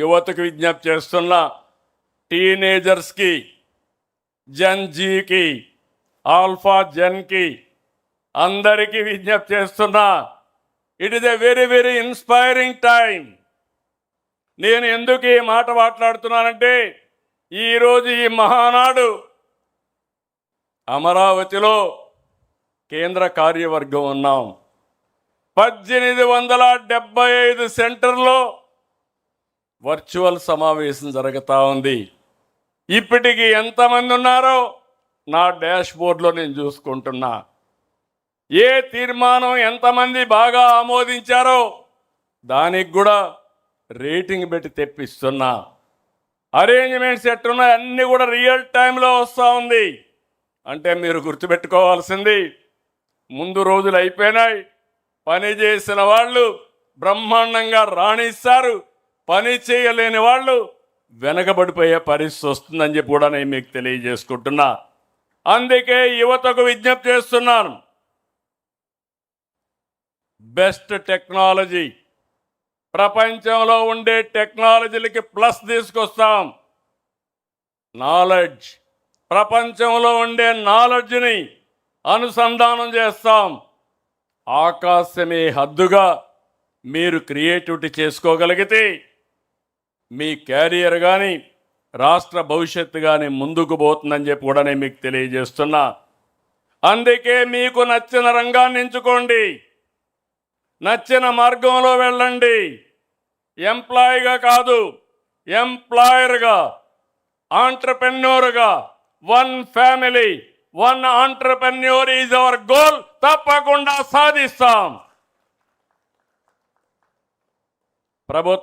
యువతకు విజ్ఞప్తి చేస్తున్నా, టీనేజర్స్కి, జన్జీకి, ఆల్ఫా జన్కి అందరికీ విజ్ఞప్తి చేస్తున్నా, it is a very very inspiring time. నేను ఎందుకు ఈ మాట మాట్లాడుతున్నానంటే, ఈరోజు ఈ మహానాడు అమరావతిలో కేంద్ర కార్యవర్గం ఉన్నాం. 1875 సెంటర్లో వర్చువల్ సమావేశం జరుగుతూ ఉంది. ఇప్పటికి ఎంతమంది ఉన్నారో నా డాష్ బోర్డులో నేను చూసుకుంటున్నా. ఏ తీర్మానం ఎంతమంది బాగా ఆమోదించారో దానికి కూడా రేటింగ్ పెట్టి తెప్పిస్తున్నా. అరేంజ్మెంట్స్ ఎట్టున్నాయి అన్నీ కూడా రియల్ టైంలో వస్తూ ఉంది. అంటే మీరు గుర్తుపెట్టుకోవాల్సింది, ముందు రోజులు అయిపోయినాయి, పని చేసిన వాళ్ళు బ్రహ్మాండంగా రాణిస్తారు, పని చేయలేని వాళ్ళు వెనకబడిపోయే పరిస్థితి వస్తుందని చెప్పి కూడా నేను మీకు తెలియజేసుకుంటున్నా. అందుకే యువతకు విజ్ఞప్తి చేస్తున్నాను, బెస్ట్ టెక్నాలజీ, ప్రపంచంలో ఉండే టెక్నాలజీలకి ప్లస్ తీసుకొస్తాం. నాలెడ్జ్, ప్రపంచంలో ఉండే నాలెడ్జ్ని అనుసంధానం చేస్తాం. ఆకాశమే హద్దుగా మీరు క్రియేటివిటీ చేసుకోగలిగితే మీ క్యారియర్ కానీ రాష్ట్ర భవిష్యత్తు కానీ ముందుకు పోతుందని చెప్పి కూడా నేను మీకు తెలియజేస్తున్నా. అందుకే మీకు నచ్చిన రంగాన్ని ఎంచుకోండి, నచ్చిన మార్గంలో వెళ్ళండి. ఎంప్లాయీగా కాదు, ఎంప్లాయర్గా, ఆంటర్ప్రెన్యూర్గా, one family, one entrepreneur is our goal. తప్పకుండా సాధిస్తాం. ప్రభుత్వం